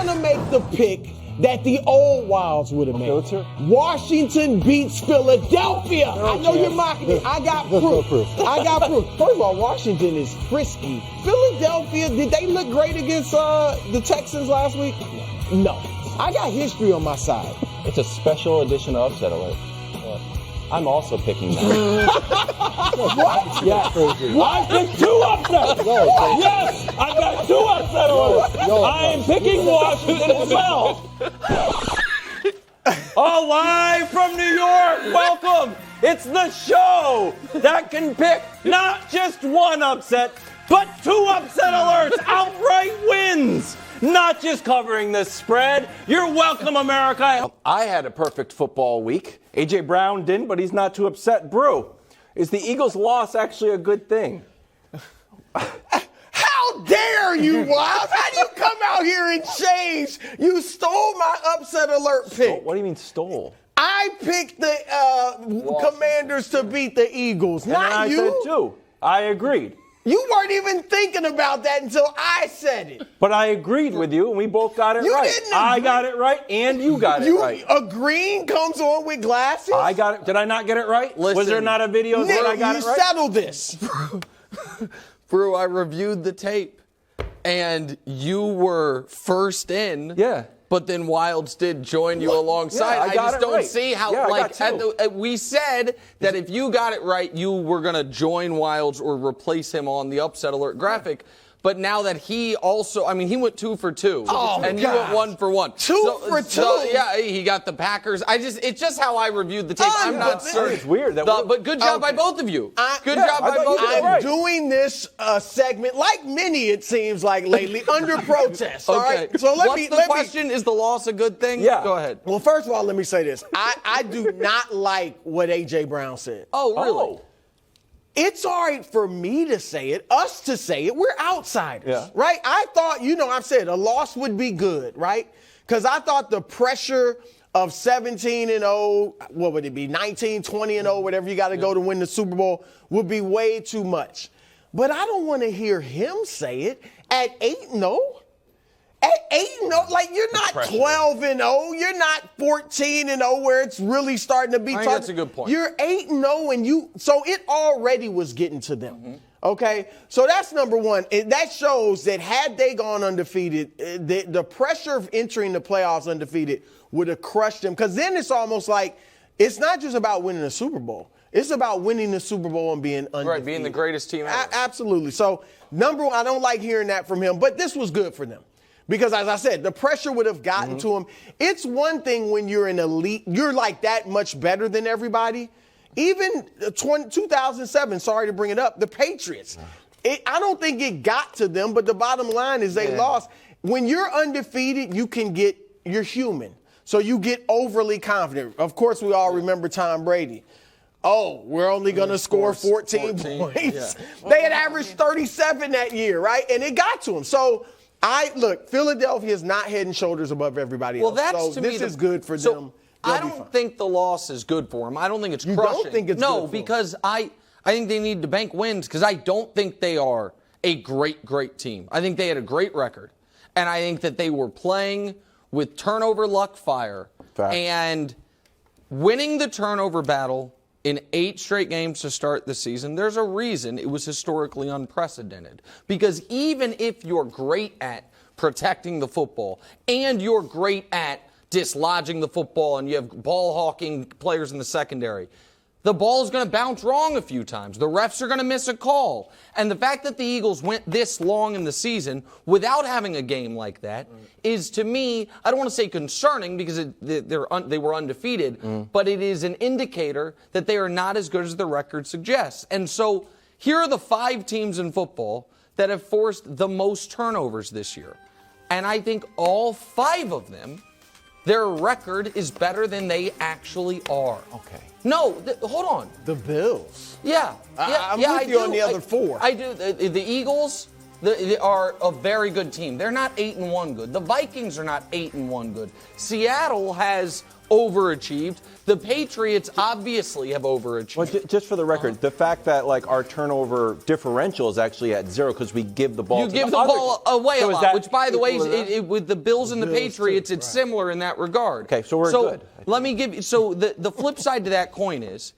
to make the pick that the old Wildes would have made. Washington beats Philadelphia. I know you're mocking it. I got proof. I got proof. First of all, Washington is frisky. Philadelphia, did they look great against the Texans last week? No. I got history on my side. It's a special edition of Upset Alert. I'm also picking that. What? Yeah. I picked 2 upsets. Yes, I've got 2 upset alerts. I am picking Washington as well. All live from New York. Welcome. It's the show that can pick not just 1 upset, but 2 upset alerts, outright wins. Not just covering the spread. You're welcome, America. I had a perfect football week. A.J. Brown didn't, but he's not too upset. Brew, is the Eagles' loss actually a good thing? How dare you, Wildes? How do you come out here and change? You stole my upset alert pick. What do you mean stole? I picked the Commanders to beat the Eagles, And not I you. said too. I agreed. You weren't even thinking about that until I said it. But I agreed with you, and we both got it right. Didn't I agree. got it right, and you got it right. Agreeing comes on with glasses? I got it. Did I not get it right? Was there not a video that I got it right? You settled this. Brew, I reviewed the tape, and you were first in. Yeah. But then Wildes did join you alongside. Yeah, I got just it don't right. see how, Yeah, I like, got 2. we said that if you got it right, you were going to join Wildes or replace him on the upset alert graphic. But now that he also, I mean, he went 2 for 2. Oh, and gosh. you went 1 for 1. 2 for 2? Yeah, he got the Packers. It's just how I reviewed the tape. I'm not certain. It's weird. But good job by both of you. Good job by both of you. I'm doing this segment, like many, it seems like lately, under protest. All right. So What's the question? Is the loss a good thing? Yeah. Go ahead. Well, first of all, let me say this. I do not like what A.J. Brown said. Oh, really? Oh. It's all right for me to say it, us to say it. We're outsiders, right? I thought, I've said a loss would be good, right? Because I thought the pressure of 17-0, what would it be, 19, 20-0, whatever you got to go to win the Super Bowl, would be way too much. But I don't want to hear him say it at 8-0. At 8-0, like you're not 12-0, you're not 14-0 where it's really starting to be. I think that's a good point. You're 8-0 so it already was getting to them. Mm-hmm. Okay, so that's number one. And that shows that had they gone undefeated, the pressure of entering the playoffs undefeated would have crushed them. Because then it's almost like it's not just about winning a Super Bowl. It's about winning the Super Bowl and being undefeated. Right, being the greatest team ever. Absolutely. So number one, I don't like hearing that from him, but this was good for them. Because, as I said, the pressure would have gotten to him. It's one thing when you're an elite, you're like that much better than everybody. Even 2007, sorry to bring it up, the Patriots. I don't think it got to them, but the bottom line is they lost. When you're undefeated, you're human. So you get overly confident. Of course, we all remember Tom Brady. Oh, we're only going to score 14 points. Yeah. They had averaged 37 that year, right? And it got to him. So, Philadelphia is not head and shoulders above everybody else. Well, this is good for them. I don't think the loss is good for them. I don't think it's crushing. You don't think it's good for them? No, because I think they need to bank wins because I don't think they are a great, great team. I think they had a great record. And I think that they were playing with turnover luck fire. Fact. And winning the turnover battle in 8 straight games to start the season, there's a reason it was historically unprecedented. Because even if you're great at protecting the football and you're great at dislodging the football and you have ball hawking players in the secondary, the ball is going to bounce wrong a few times. The refs are going to miss a call. And the fact that the Eagles went this long in the season without having a game like that is, to me, I don't want to say concerning because they were undefeated, but it is an indicator that they are not as good as the record suggests. And so here are the 5 teams in football that have forced the most turnovers this year. And I think all 5 of them, their record is better than they actually are. Okay. No, hold on. The Bills. Yeah. I'm yeah, with you on the other 4. I do. The Eagles, are a very good team. They're not 8-1 good. The Vikings are not 8-1 good. Seattle has overachieved. The Patriots obviously have overachieved. Well, just for the record, the fact that our turnover differential is actually at 0 because we give the ball. You give the ball away a lot, which, by the way, with the Bills and the Patriots, it's similar in that regard. Okay, so we're good. Let me give you. So the flip side to that coin is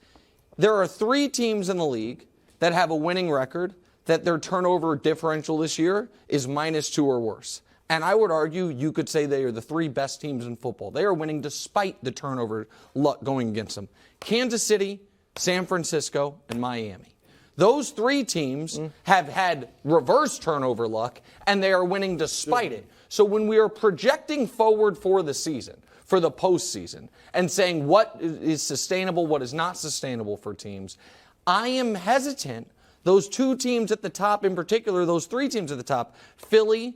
there are 3 teams in the league that have a winning record that their turnover differential this year is -2 or worse. And I would argue you could say they are the 3 best teams in football. They are winning despite the turnover luck going against them. Kansas City, San Francisco, and Miami. Those 3 teams have had reverse turnover luck, and they are winning despite it. So when we are projecting forward for the season, for the postseason, and saying what is sustainable, what is not sustainable for teams, I am hesitant. Those 2 teams at the top in particular, those 3 teams at the top, Philly,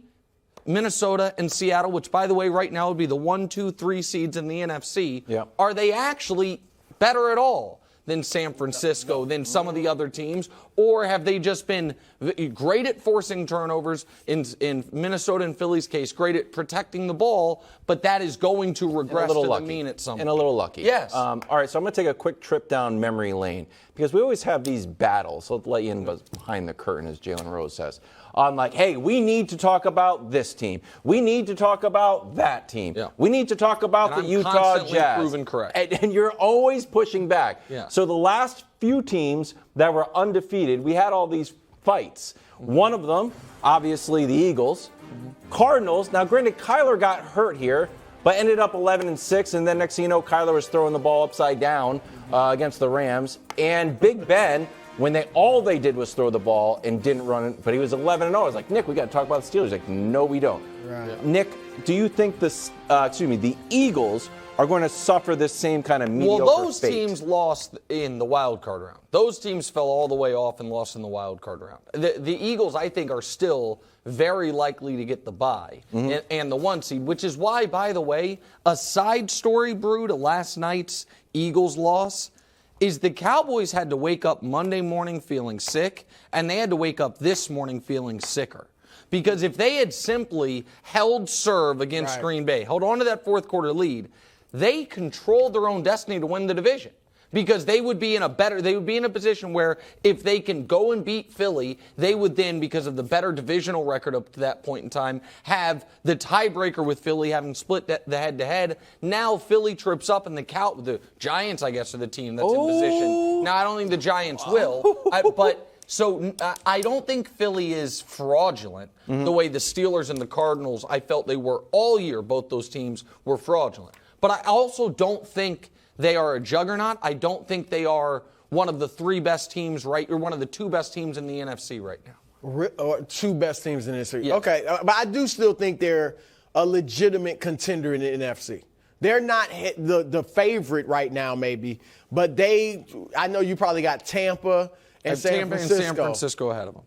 Minnesota, and Seattle, which, by the way, right now would be the 1, 2, 3 seeds in the NFC, are they actually better at all than San Francisco, than some of the other teams? Or have they just been great at forcing turnovers, in Minnesota and Philly's case, great at protecting the ball, but that is going to regress to the mean at some point? And a little lucky. Yes. All right, so I'm going to take a quick trip down memory lane because we always have these battles. So I'll let you in behind the curtain, as Jalen Rose says. On hey, we need to talk about this team. We need to talk about that team. Yeah. We need to talk about the Utah Jazz. Proven correct. And you're always pushing back. Yeah. So the last few teams that were undefeated, we had all these fights. One of them, obviously, the Eagles. Cardinals. Now, granted, Kyler got hurt here, but ended up 11-6, and then next thing you know, Kyler was throwing the ball upside down against the Rams. And Big Ben, when all they did was throw the ball and didn't run it, but he was 11-0. I was like, Nick, we got to talk about the Steelers. He's like, no, we don't. Right. Nick, do you think the Eagles are going to suffer this same kind of mediocre Well, those fate? teams lost in the wild card round. Those teams fell all the way off and lost in the wild card round. The Eagles, I think, are still very likely to get the bye and the 1 seed, which is why, by the way, a side story, Brew, to last night's Eagles loss is the Cowboys had to wake up Monday morning feeling sick, and they had to wake up this morning feeling sicker. Because if they had simply held serve against Green Bay, held on to that 4th quarter lead, they controlled their own destiny to win the division. Because they would be in a position where if they can go and beat Philly, they would then, because of the better divisional record up to that point in time, have the tiebreaker with Philly having split the head-to-head. Now Philly trips up, and the Giants, I guess, are the team that's in position. Now, I don't think the Giants will, So I don't think Philly is fraudulent the way the Steelers and the Cardinals, I felt they were all year. Both those teams were fraudulent. But I also don't think they are a juggernaut. I don't think they are one of the 3 best teams, or one of the 2 best teams in the NFC right now. 2 best teams in the NFC. Yes. Okay, but I do still think they're a legitimate contender in the NFC. They're not the favorite right now, maybe, but I know you probably got Tampa and San Francisco ahead of them.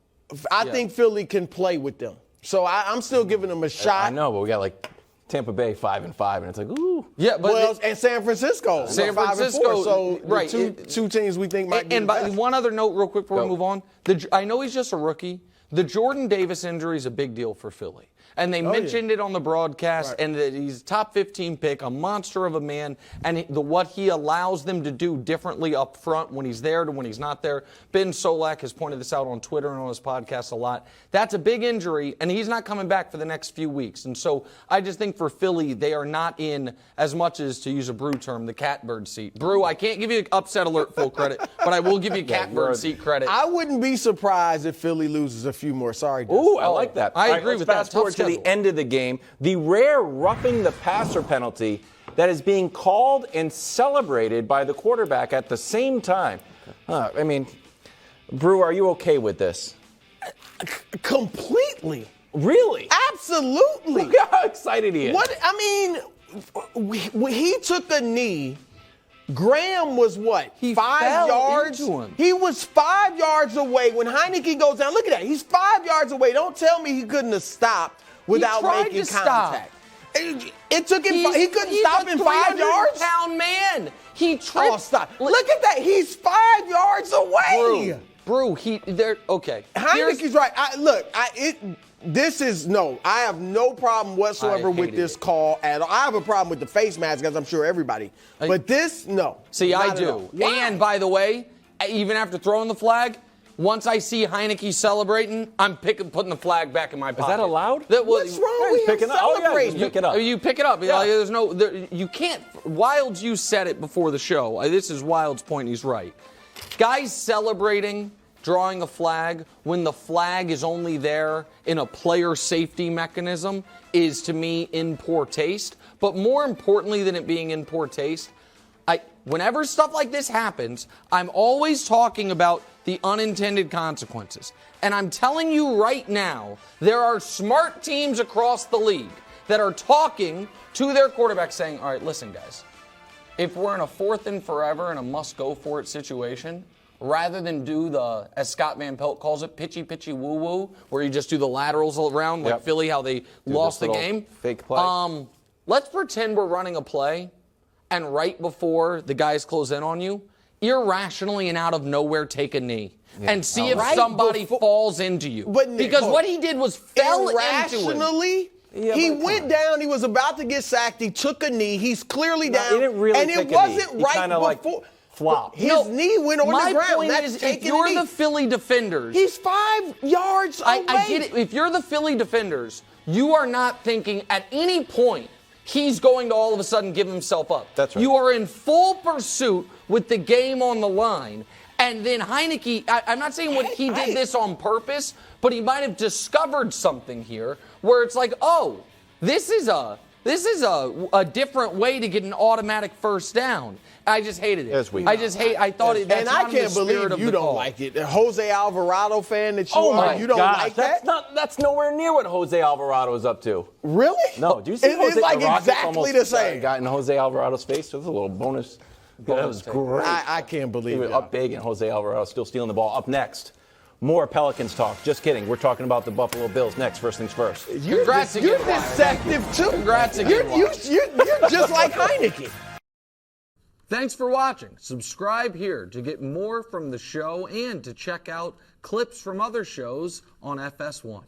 I think Philly can play with them. So I'm still giving them a shot. I know, but we got Tampa Bay 5-5, and it's like, ooh. Yeah, but and San Francisco. San Francisco. 5-4, so two teams we think might be And by one other note, real quick before we move on. I know he's just a rookie. The Jordan Davis injury is a big deal for Philly. And they mentioned it on the broadcast, and that he's a top 15 pick, a monster of a man, and what he allows them to do differently up front when he's there to when he's not there. Ben Solak has pointed this out on Twitter and on his podcast a lot. That's a big injury, and he's not coming back for the next few weeks. And so I just think for Philly, they are not in, as much as, to use a Brew term, the catbird seat. Brew, I can't give you upset alert full credit, but I will give you catbird seat credit. I wouldn't be surprised if Philly loses a few more. Sorry, Dustin. Ooh, I like that. I agree with that. Fast forward to the end of the game, the rare roughing the passer penalty that is being called and celebrated by the quarterback at the same time. I mean, Brew, are you okay with this? Completely. Really? Absolutely. Look how excited he is. He took a knee. Graham was what? He 5 fell yards? into him. He was 5 yards away when Heineke goes down. Look at that. He's 5 yards away. Don't tell me he couldn't have stopped without making contact. It took him. He couldn't stop in 5 yards. Pound man. He tripped. Oh, stop! Look at that. He's 5 yards away. Brew, okay. Heineke's right. I have no problem whatsoever with this call at all. I have a problem with the face mask, as I'm sure everybody. But this, no. See, I do. And by the way, even after throwing the flag, once I see Heineke celebrating, I'm putting the flag back in my pocket. Is that allowed? What's wrong with him celebrating? Pick it up. You pick it up. Yeah. You can't. Wildes, you said it before the show. This is Wildes' point. He's right. Guys celebrating, drawing a flag when the flag is only there in a player safety mechanism is, to me, in poor taste. But more importantly than it being in poor taste, whenever stuff like this happens, I'm always talking about the unintended consequences. And I'm telling you right now, there are smart teams across the league that are talking to their quarterback saying, all right, listen, guys, if we're in a 4th and forever and a must-go-for-it situation, rather than do the, as Scott Van Pelt calls it, pitchy woo-woo, where you just do the laterals around like Philly, how they lost the game. Fake play. Let's pretend we're running a play, and right before the guys close in on you, irrationally and out of nowhere take a knee. And see if somebody falls into you. Because what he did was fell irrationally, into him. He went down. He was about to get sacked. He took a knee. He's clearly down. He didn't really and take it wasn't a knee. right before. Flop. His knee went on the ground. My point That's is, if you're the Philly defenders, he's 5 yards away. I get it. If you're the Philly defenders, you are not thinking at any point he's going to all of a sudden give himself up. That's right. You are in full pursuit with the game on the line. And then Heineke, I'm not saying he did this on purpose, but he might have discovered something here where it's like, oh, this is a different way to get an automatic first down. I just hated it. I thought it. And I can't believe you don't like it. The Jose Alvarado fan that you are, you don't like that? That's nowhere near what Jose Alvarado is up to. Really? No. Do you see Jose? It's like Rockets exactly the same. Got in Jose Alvarado's face. There's a little bonus. That was great. I can't believe it. Up big and Jose Alvarado still stealing the ball. Up next, more Pelicans talk. Just kidding. We're talking about the Buffalo Bills next. First things first. You're deceptive too. Congrats again. You're just like Heineke. Thanks for watching. Subscribe here to get more from the show and to check out clips from other shows on FS1.